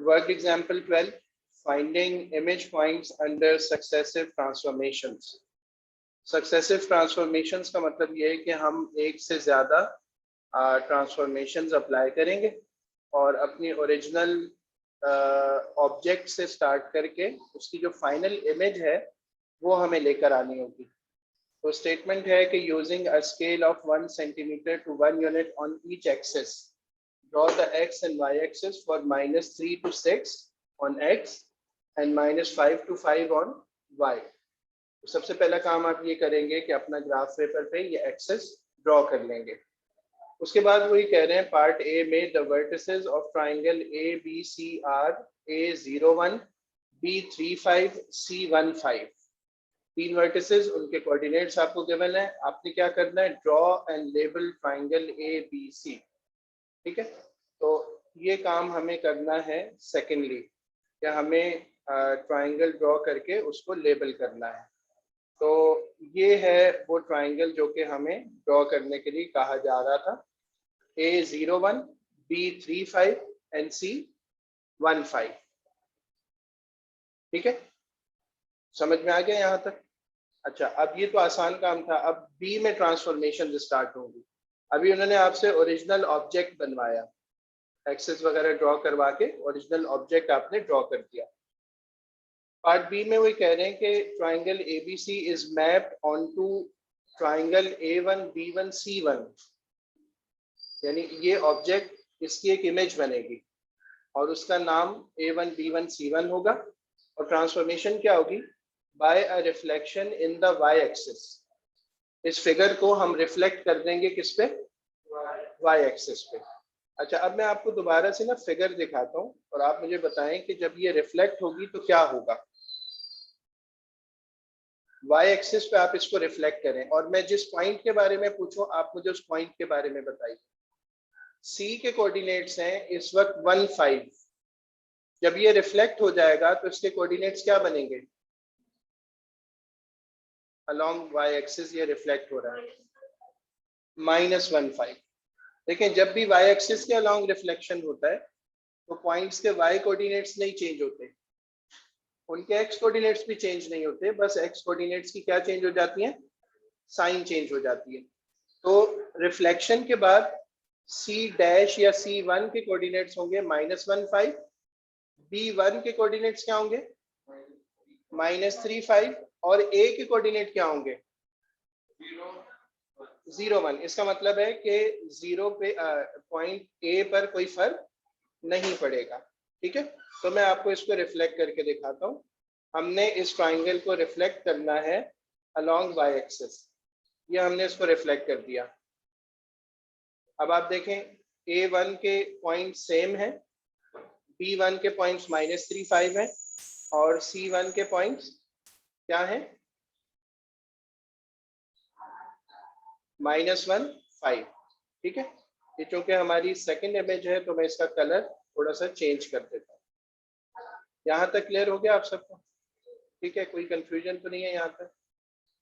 Work example 12, finding image points under successive transformations. Successive transformations का मतलब ये है कि हम एक से ज़्यादा ट्रांसफॉर्मेशंस अप्लाई करेंगे और अपनी ओरिजिनल ऑब्जेक्ट से स्टार्ट करके उसकी जो फाइनल इमेज है वो हमें लेकर आनी होगी। तो स्टेटमेंट है कि using a scale of 1 centimetre to 1 unit on each axis, draw the x and y axis for -3 to 6 on x and -5 to 5 on y। तो सबसे पहला काम आप ये करेंगे कि अपना ग्राफ पेपर पे ये एक्सेस ड्रॉ कर लेंगे। उसके बाद वही कह रहे हैं पार्ट ए में the vertices of triangle A B C are A01, B35, C15। तीन वर्टिसेस, उनके कोऑर्डिनेट्स आपको गिवन है। आपने क्या करना है, draw and label triangle A B C. ठीक है, तो ये काम हमें करना है सेकेंडली, या हमें ट्राइंगल ड्रॉ करके उसको लेबल करना है। तो ये है वो ट्राइंगल जो कि हमें ड्रॉ करने के लिए कहा जा रहा था, A01, B35 एंड C15। ठीक है, समझ में आ गया यहाँ तक? अच्छा, अब ये तो आसान काम था। अब बी में ट्रांसफॉर्मेशन स्टार्ट होंगी। अभी उन्होंने आपसे ओरिजिनल ऑब्जेक्ट बनवाया, एक्सेस वगैरह ड्रॉ करवा के ओरिजिनल ऑब्जेक्ट आपने ड्रॉ कर दिया। पार्ट बी में वही कह रहे हैं कि triangle ABC is mapped onto triangle A1, B1, C1, यानी ये ऑब्जेक्ट, इसकी एक इमेज बनेगी और उसका नाम A1, B1, C1 होगा। और ट्रांसफॉर्मेशन क्या होगी, by a reflection in the y axis. इस फिगर को हम रिफ्लेक्ट कर देंगे किस पे, y एक्सिस पे। अच्छा, अब मैं आपको दोबारा से ना फिगर दिखाता हूँ और आप मुझे बताएं कि जब ये रिफ्लेक्ट होगी तो क्या होगा। y एक्सिस पे आप इसको रिफ्लेक्ट करें और मैं जिस पॉइंट के बारे में पूछूं आप मुझे उस पॉइंट के बारे में बताइए। c के कोऑर्डिनेट्स हैं इस वक्त 1, 5। जब ये रिफ्लेक्ट हो जाएगा तो इसके कोऑर्डिनेट्स क्या बनेंगे, अलोंग y एक्सिस ये रिफ्लेक्ट हो रहा है, -1, 5। देखें, जब भी y एक्सिस के अलोंग रिफ्लेक्शन होता है तो पॉइंट्स के y कोऑर्डिनेट्स नहीं चेंज होते, उनके x कोऑर्डिनेट्स भी चेंज नहीं होते, बस x कोऑर्डिनेट्स की क्या चेंज हो जाती है, साइन चेंज हो जाती है। तो रिफ्लेक्शन के बाद C डैश या C1 के कोऑर्डिनेट्स होंगे -1, 5। B1 के कोऑर्डिनेट्स क्या होंगे, -3, 5। और A के कोऑर्डिनेट क्या होंगे, 0, 1। इसका मतलब है कि 0 पे पॉइंट A पर कोई फर्क नहीं पड़ेगा। ठीक है, तो मैं आपको इसको रिफ्लेक्ट करके दिखाता हूँ। हमने इस ट्राइंगल को रिफ्लेक्ट करना है अलोंग y एक्सिस, ये हमने इसको रिफ्लेक्ट कर दिया। अब आप देखें, A1 के पॉइंट सेम है, B1 के पॉइंट्स -3, 5 है और C1 के पॉइंट्स क्या है, -1, 5। ठीक है, ये चूंकि हमारी सेकंड इमेज है तो मैं इसका कलर थोड़ा सा चेंज कर देता हूँ। यहाँ तक क्लियर हो गया आप सबको? ठीक है, कोई कंफ्यूजन तो नहीं है यहाँ तक?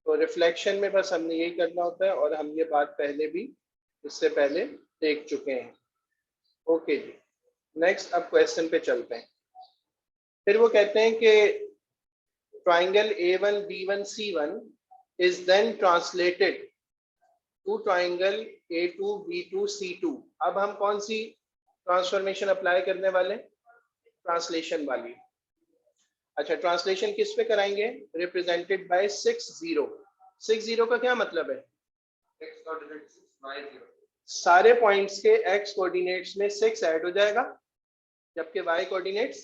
तो रिफ्लेक्शन में बस हमने यही करना होता है और हम ये बात पहले भी इससे पहले देख चुके हैं। ओके जी, नेक्स्ट अब क्वेश्चन पे चलते हैं। फिर वो कहते हैं कि triangle A1, B1, C1 is then translated to triangle A2, B2, C2। अब हम कौन सी ट्रांसफॉर्मेशन अप्लाई करने वाले, ट्रांसलेशन वाली। अच्छा, ट्रांसलेशन किस पे कराएंगे, रिप्रेजेंटेड बाय 6, 0। 6, 0 का क्या मतलब है, x कोऑर्डिनेट्स, y 0। सारे पॉइंट्स के x कोऑर्डिनेट्स में 6 ऐड हो जाएगा, जबकि y कोऑर्डिनेट्स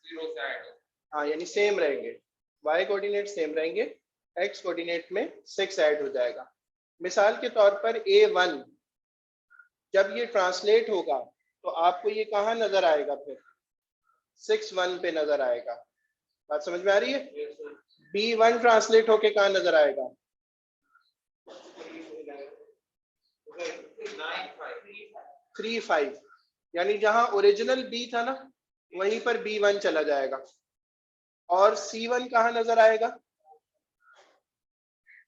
0 से ऐड, हाँ यानी सेम रहेंगे। y कोऑर्डिनेट सेम रहेंगे, x कोऑर्डिनेट में 6 ऐड हो जाएगा। मिसाल के तौर पर A1 जब ये ट्रांसलेट होगा तो आपको ये कहाँ नजर आएगा, फिर 6, 1 पे नजर आएगा। बात समझ में आ रही है? B1 ट्रांसलेट होके कहाँ नजर आएगा, 3, 5। यानी जहां ओरिजिनल B था ना वहीं पर B1 चला जाएगा। और C1 कहाँ नजर आएगा,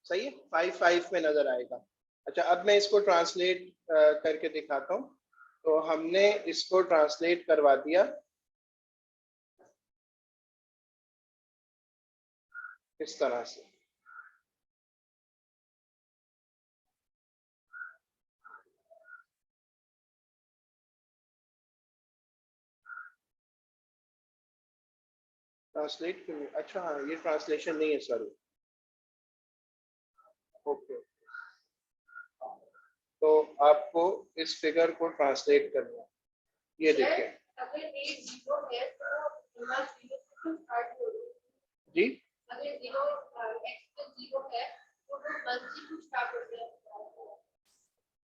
सही है, 5, 5 में नजर आएगा। अच्छा, अब मैं इसको ट्रांसलेट करके दिखाता हूँ। तो हमने इसको ट्रांसलेट करवा दिया इस तरह से। ट्रांसलेट क्यों? अच्छा हाँ, ये ट्रांसलेशन नहीं है, सॉरी। ओके, तो आपको इस फिगर को ट्रांसलेट करना है। ये देखिए जी,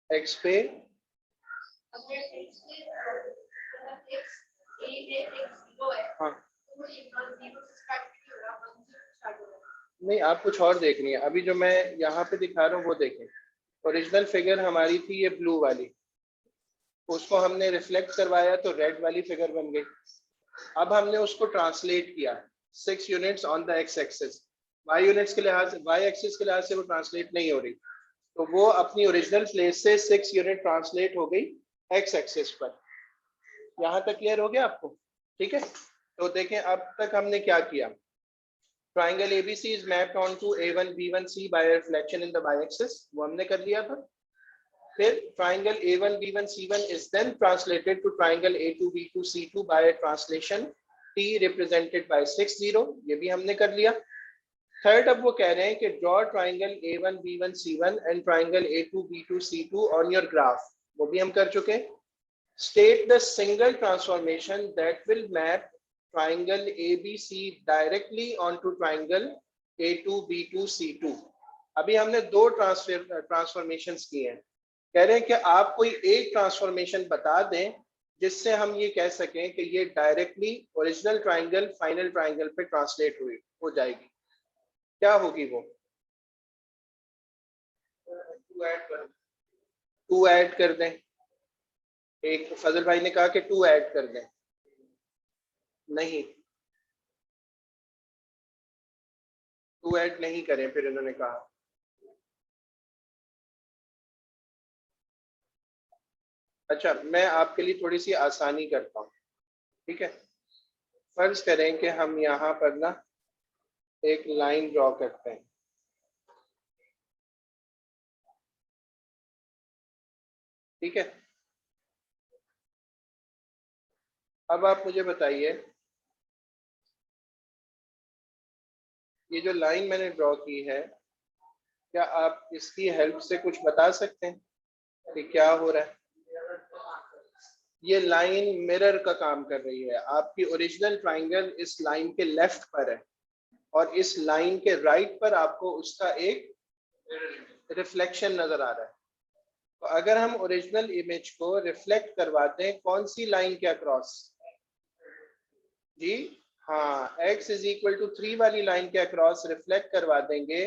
एक्स पे हाँ, नहीं आप कुछ और देख रही हैं। अभी जो मैं यहाँ पे दिखा रहा हूँ वो देखें। ओरिजिनल फिगर हमारी थी ये ब्लू वाली, उसको हमने रिफ्लेक्ट करवाया तो रेड वाली फिगर बन गई। अब हमने उसको ट्रांसलेट किया 6 units on the X axis. Y units के लिहाज से, वाई एक्सिस के लिहाज से वो ट्रांसलेट नहीं हो रही, तो वो अपनी ओरिजिनल प्लेस से 6 यूनिट ट्रांसलेट हो गई एक्स एक्सिस पर। यहाँ तक क्लियर हो गया आपको? ठीक है, तो देखें अब तक हमने क्या किया। Triangle ABC is mapped onto A1 B1 C by a reflection in the y-axis, वो हमने कर लिया था। फिर triangle A1 B1 C1 is then translated to triangle A2 B2 C2 by a translation T represented by 6 0, ये भी हमने कर लिया। थर्ड, अब वो कह रहे हैं कि draw triangle A1 B1 C1 and triangle A2 B2 C2 on your graph, वो भी हम कर चुके। State the single transformation that will map triangle ABC directly onto triangle A2 B2 C2। अभी हमने दो ट्रांसफॉर्मेशंस किए हैं। कह रहे हैं कि आप कोई एक ट्रांसफॉर्मेशन बता दें जिससे हम ये कह सकें कि ये directly original triangle final triangle पे ट्रांसलेट हुई हो जाएगी। क्या होगी वो? 2 ऐड कर दें। एक फजल भाई ने कहा कि 2 ऐड कर दें। नहीं, 2 ऐड नहीं करें, फिर इन्होंने कहा। अच्छा, मैं आपके लिए थोड़ी सी आसानी करता हूँ, ठीक है। फर्ज करें कि हम यहाँ पर ना एक लाइन ड्रॉ करते हैं, ठीक है। अब आप मुझे बताइए, ये जो लाइन मैंने ड्रॉ की है, क्या आप इसकी हेल्प से कुछ बता सकते हैं कि क्या हो रहा है? ये लाइन मिरर का काम कर रही है। आपकी ओरिजिनल ट्राइंगल इस लाइन के लेफ्ट पर है और इस लाइन के राइट पर आपको उसका एक रिफ्लेक्शन नजर आ रहा है। तो अगर हम ओरिजिनल इमेज को रिफ्लेक्ट करवाते हैं कौन सी लाइन के अक्रॉस? जी हाँ, x इज इक्वल टू 3 वाली लाइन के अक्रॉस रिफ्लेक्ट करवा देंगे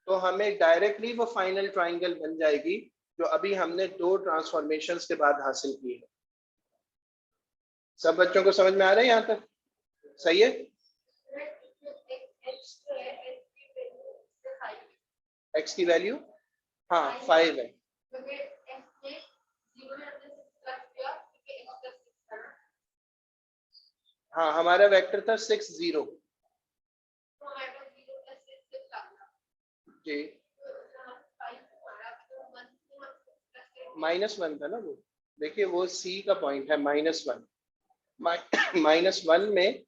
तो हमें डायरेक्टली वो फाइनल ट्राइंगल बन जाएगी जो अभी हमने दो ट्रांसफॉर्मेशंस के बाद हासिल की है। सब बच्चों को समझ में आ रहा है यहाँ तक? सही है। x की वैल्यू हाँ 5 है। हाँ, हमारा वेक्टर था 6 0 जी। -1 था ना वो। देखिए वो C का पॉइंट है -1। -1 में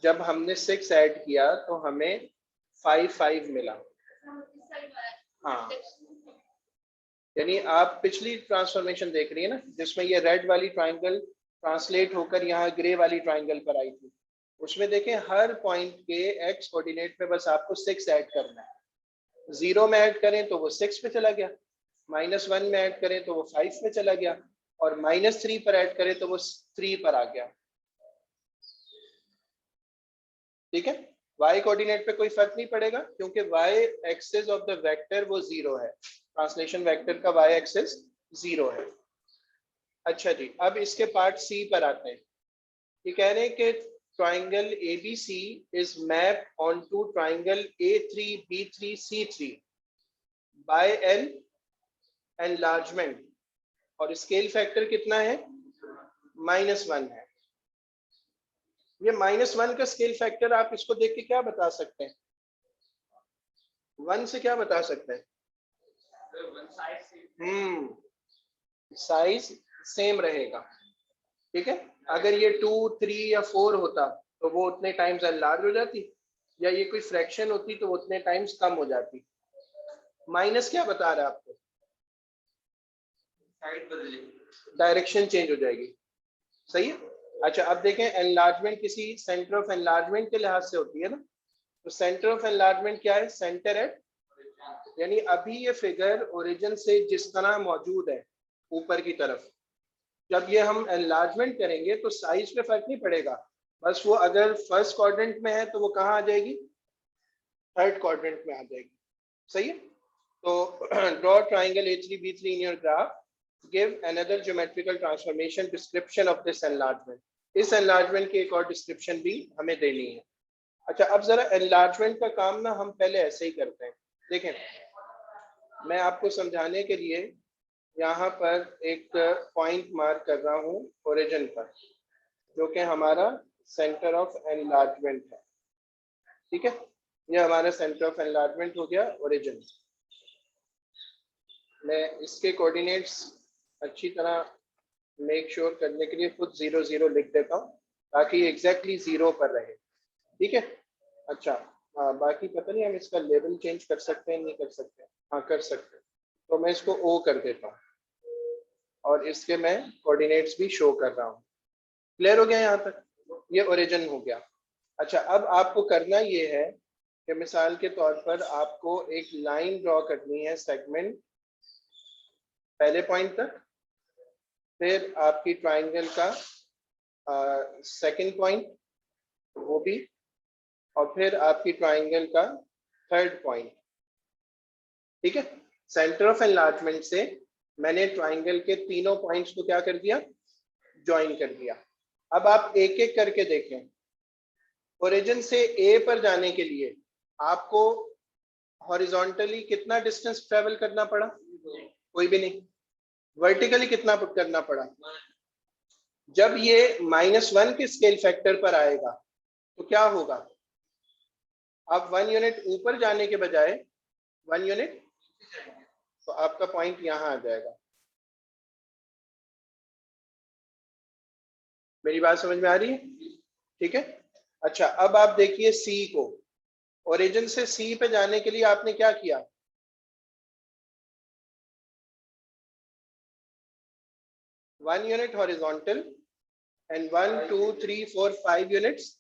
जब हमने 6 ऐड किया तो हमें 5 मिला। हाँ, यानी आप पिछली ट्रांसफॉर्मेशन देख रही है ना जिसमें ये रेड वाली ट्राइंगल ट्रांसलेट होकर यहाँ ग्रे वाली ट्राइंगल पर आई थी। उसमें देखें हर पॉइंट के x कोऑर्डिनेट में बस आपको 6 ऐड करना है। 0 में ऐड करें तो वो 6 पे चला गया, -1 में ऐड करें तो वो 5 पे चला गया और -3 पर ऐड करें तो वो 3 पर आ गया। ठीक है, y कोऑर्डिनेट पे कोई फर्क नहीं पड़ेगा क्योंकि y axis of the vector वो 0 है। ट्रांसलेशन वेक्टर का y एक्सिस 0 है। अच्छा जी, अब इसके पार्ट C पर आते हैं। ये कह रहे हैं कि triangle ABC is map onto triangle A3 B3 C3 by an enlargement और स्केल फैक्टर कितना है -1 है। ये -1 का स्केल फैक्टर आप इसको देख के क्या बता सकते हैं? 1 से क्या बता सकते हैं? साइज सेम रहेगा, ठीक है। अगर ये 2, 3 या 4 होता तो वो उतने टाइम्स एनलार्ज हो जाती, या ये कोई फ्रैक्शन होती तो उतने टाइम्स कम हो जाती। माइनस क्या बता रहा है आपको? डायरेक्शन चेंज हो जाएगी, सही है। अच्छा अब देखें, एनलार्जमेंट किसी सेंटर ऑफ एनलार्जमेंट के लिहाज से होती है ना, तो सेंटर ऑफ एनलार्जमेंट क्या है? सेंटर एट, यानी अभी ये फिगर ओरिजिन से जिस तरह मौजूद है ऊपर की तरफ, जब ये हम एनलार्जमेंट करेंगे तो साइज पे फर्क नहीं पड़ेगा, बस वो अगर फर्स्ट क्वाड्रेंट में है तो वो कहाँ आ जाएगी? थर्ड क्वाड्रेंट में आ जाएगी, सही है। तो draw triangle A3B3 in your graph, give another geometrical transformation description of this enlargement. इस एनलार्जमेंट की एक और डिस्क्रिप्शन भी हमें देनी है। अच्छा अब जरा एनलार्जमेंट का काम ना हम पहले ऐसे ही करते हैं। देखें, मैं आपको समझाने के लिए यहाँ पर एक पॉइंट मार्क कर रहा हूँ ओरिजिन पर, जो कि हमारा सेंटर ऑफ एनलार्जमेंट है, ठीक है। ये हमारा सेंटर ऑफ एनलार्जमेंट हो गया ओरिजिन। मैं इसके कोऑर्डिनेट्स अच्छी तरह मेक श्योर करने के लिए खुद 0 0 लिख देता हूँ, ताकि एग्जैक्टली 0 पर रहे, ठीक है। अच्छा बाकी पता नहीं हम इसका लेवल चेंज कर सकते हैं, नहीं कर सकते? हाँ कर सकते हैं, तो मैं इसको O कर देता हूँ और इसके मैं कोऑर्डिनेट्स भी शो कर रहा हूँ। क्लियर हो गया यहाँ तक? ये ओरिजिन हो गया। अच्छा अब आपको करना ये है कि मिसाल के तौर पर आपको एक लाइन ड्रॉ करनी है सेगमेंट पहले पॉइंट तक, फिर आपकी ट्राइंगल का सेकंड पॉइंट वो भी, और फिर आपकी ट्राइंगल का थर्ड पॉइंट, ठीक है। सेंटर ऑफ एनलार्जमेंट से मैंने ट्राइंगल के तीनों पॉइंट्स को क्या कर दिया? ज्वाइन कर दिया। अब आप एक एक करके देखें। ओरिजिन से ए पर जाने के लिए आपको हॉरिजॉन्टली कितना डिस्टेंस ट्रेवल करना पड़ा? कोई भी नहीं। वर्टिकली कितना करना पड़ा? जब ये -1 के स्केल फैक्टर पर आएगा तो क्या होगा? अब 1 यूनिट ऊपर जाने के बजाय 1 यूनिट, तो आपका पॉइंट यहां आ जाएगा। मेरी बात समझ में आ रही है? ठीक है। अच्छा अब आप देखिए सी को, ओरिजिन से सी पे जाने के लिए आपने क्या किया? One unit horizontal and 1 2 3 4 5 units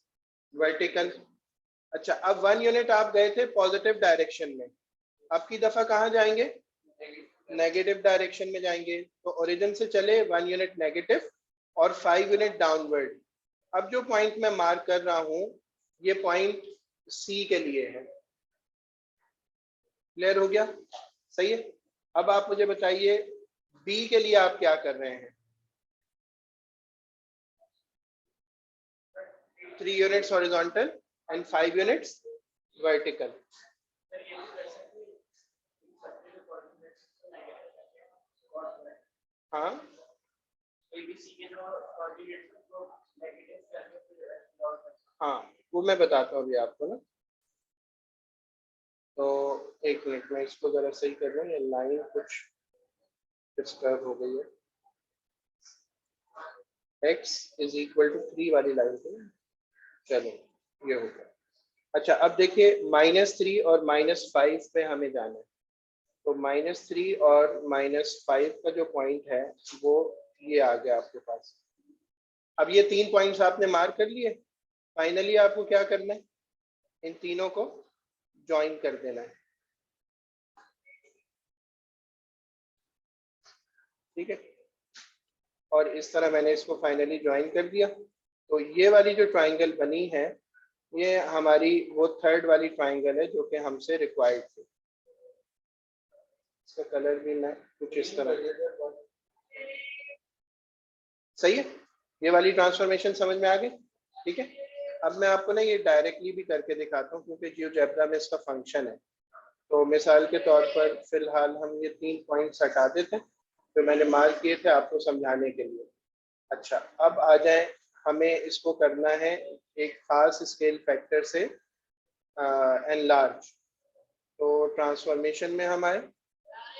vertical. अच्छा अब 1 यूनिट आप गए थे पॉजिटिव डायरेक्शन में, अब की दफा कहाँ जाएंगे? नेगेटिव डायरेक्शन में जाएंगे। तो ओरिजिन से चले 1 यूनिट नेगेटिव और 5 यूनिट डाउनवर्ड। अब जो पॉइंट मैं मार्क कर रहा हूं ये पॉइंट सी के लिए है। क्लियर हो गया? सही है। अब आप मुझे बताइए बी के लिए आप क्या कर रहे हैं? 3 units horizontal and 5 units vertical. हाँ हाँ वो मैं बताता हूँ अभी आपको ना। तो एक मिनट में इसको जरा सही कर रहा हूँ, ये लाइन कुछ डिस्टर्ब हो गई है। x इज इक्वल टू 3 वाली लाइन पे, चलो ये हो गया। अच्छा अब देखिए -3 और -5 पे हमें जाना है। तो -3 और -5 का जो पॉइंट है वो ये आ गया आपके पास। अब ये 3 पॉइंट्स आपने मार्क कर लिए। फाइनली आपको क्या करना है? इन तीनों को ज्वाइन कर देना है, ठीक है। और इस तरह मैंने इसको फाइनली ज्वाइन कर दिया। तो ये वाली जो ट्राइंगल बनी है ये हमारी वो थर्ड वाली ट्राइंगल है जो कि हमसे रिक्वायर्ड थी। इसका कलर भी मैं कुछ इस तरह, सही है। ये वाली ट्रांसफॉर्मेशन समझ में आ गई, ठीक है। अब मैं आपको ना ये डायरेक्टली भी करके दिखाता हूँ क्योंकि जियोजेब्रा में इसका फंक्शन है। तो मिसाल के तौर पर फिलहाल हम ये 3 पॉइंट्स हटा देते हैं जो मैंने मार्क किए थे आपको समझाने के लिए। अच्छा, अब आ जाए, हमें इसको करना है एक खास स्केल फैक्टर से एनलार्ज। तो ट्रांसफॉर्मेशन में हम आए,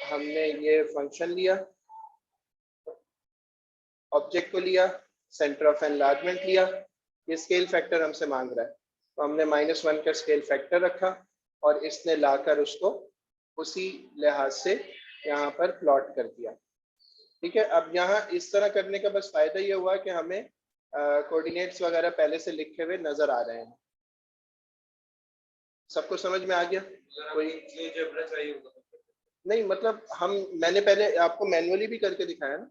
हमने ये फंक्शन लिया, ऑब्जेक्ट को लिया, सेंटर ऑफ एनलार्जमेंट लिया, ये स्केल फैक्टर हमसे मांग रहा है, तो हमने -1 का स्केल फैक्टर रखा और इसने लाकर उसको उसी लिहाज से यहाँ पर प्लॉट कर दिया। ठीक है, अब यहाँ इस तरह करने का बस फायदा ये हुआ कि हमें कोऑर्डिनेट्स वगैरह पहले से लिखे हुए नजर आ रहे हैं। सबको समझ में आ गया? कोई नहीं, मतलब मैंने पहले आपको मैनुअली भी करके दिखाया ना,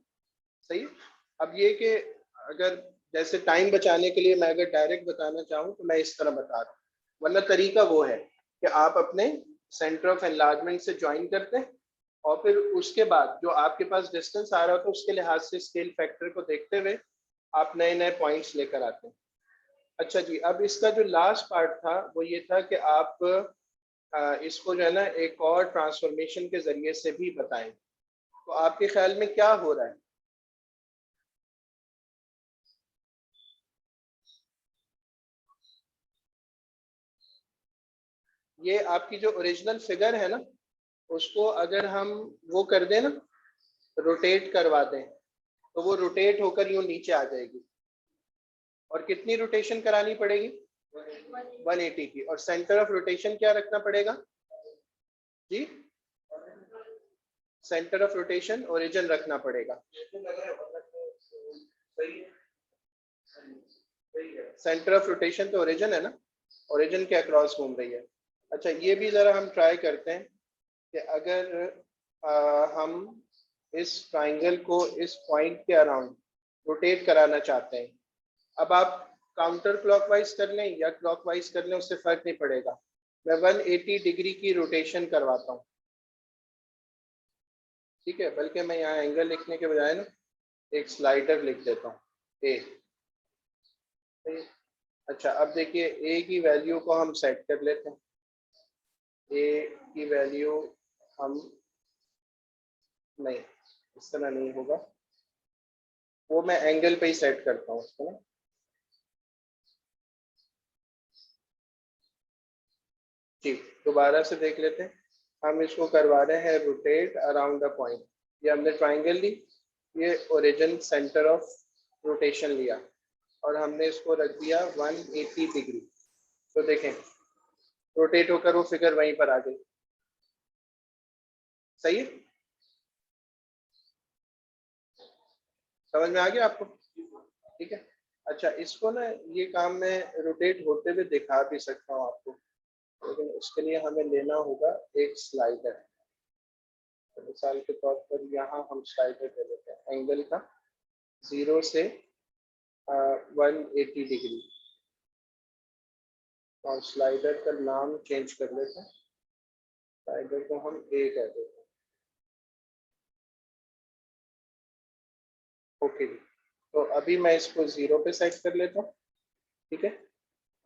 सही। अब ये कि अगर जैसे टाइम बचाने के लिए मैं अगर डायरेक्ट बताना चाहूँ तो मैं इस तरह बता रहा हूँ, वरना तरीका वो है कि आप अपने सेंटर ऑफ एनलार्जमेंट से ज्वाइन करते हैं और फिर उसके बाद जो आपके पास डिस्टेंस आ रहा होता है उसके लिहाज से स्केल फैक्टर को देखते हुए आप नए नए पॉइंट्स लेकर आते हैं। अच्छा जी, अब इसका जो लास्ट पार्ट था वो ये था कि आप इसको जो है ना एक और ट्रांसफॉर्मेशन के जरिए से भी बताएं। तो आपके ख्याल में क्या हो रहा है? ये आपकी जो ओरिजिनल फिगर है ना, उसको अगर हम वो कर दें ना, रोटेट करवा दें, तो वो रोटेट होकर यूं नीचे आ जाएगी। और कितनी रोटेशन करानी पड़ेगी? 180 की। और सेंटर ऑफ रोटेशन क्या रखना पड़ेगा जी? सेंटर ऑफ रोटेशन ओरिजिन रखना पड़ेगा। सेंटर ऑफ रोटेशन तो ओरिजिन है ना, ओरिजिन के अक्रॉस घूम रही है। अच्छा, ये भी जरा हम ट्राई करते हैं कि अगर हम इस ट्राइंगल को इस पॉइंट के अराउंड रोटेट कराना चाहते हैं। अब आप काउंटर क्लॉकवाइज कर लें या क्लॉकवाइज कर लें, उससे फर्क नहीं पड़ेगा। मैं 180 डिग्री की रोटेशन करवाता हूँ। ठीक है, बल्कि मैं यहाँ एंगल लिखने के बजाय ना एक स्लाइडर लिख देता हूँ, ए। अच्छा, अब देखिए ए की वैल्यू को हम सेट कर लेते हैं। ए की वैल्यू हम, नहीं इस तरह नहीं होगा, वो मैं एंगल पे ही सेट करता हूँ उसको ना। ठीक, दोबारा से देख लेते हैं। हम इसको करवा रहे हैं रोटेट अराउंड द पॉइंट। ये हमने ट्राइंगल ली, ये ओरिजिन सेंटर ऑफ रोटेशन लिया और हमने इसको रख दिया 180 डिग्री। तो देखें रोटेट होकर वो फिगर वहीं पर आ गई। सही है, समझ में आ गया आपको? ठीक है। अच्छा, इसको ना ये काम मैं रोटेट होते हुए दिखा भी सकता हूँ आपको, लेकिन उसके लिए हमें लेना होगा एक स्लाइडर। तो मिसाल के तौर पर यहाँ हम स्लाइडर ले लेते हैं एंगल का 0 से 180 डिग्री, और स्लाइडर का नाम चेंज कर लेते हैं। स्लाइडर को हम ए कह देते हैं। ओके जी, तो अभी मैं इसको 0 पे सेट कर लेता हूँ। ठीक है,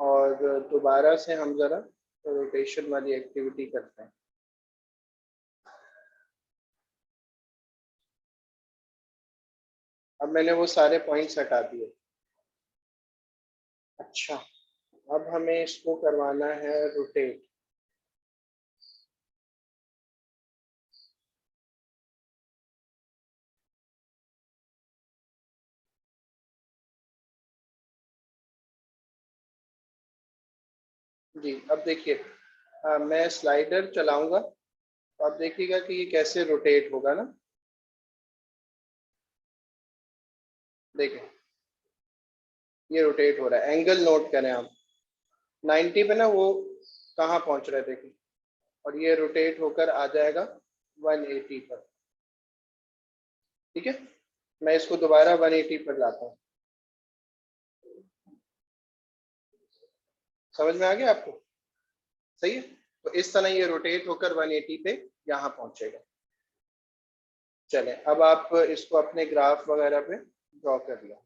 और दोबारा से हम ज़रा रोटेशन वाली एक्टिविटी करते हैं। अब मैंने वो सारे पॉइंट्स हटा दिए। अच्छा, अब हमें इसको करवाना है रोटेट। जी, अब देखिए मैं स्लाइडर चलाऊंगा तो आप देखिएगा कि ये कैसे रोटेट होगा ना। देखें ये रोटेट हो रहा है, एंगल नोट करें आप 90 पे ना, वो कहाँ पहुंच रहा है देखें, और ये रोटेट होकर आ जाएगा 180 पर। ठीक है, मैं इसको दोबारा 180 पर लाता हूँ। समझ में आ गया आपको? सही है, तो इस तरह ये रोटेट होकर 180 पे यहाँ पहुंचेगा। चलें, अब आप इसको अपने ग्राफ वगैरह पे ड्रॉ कर लें।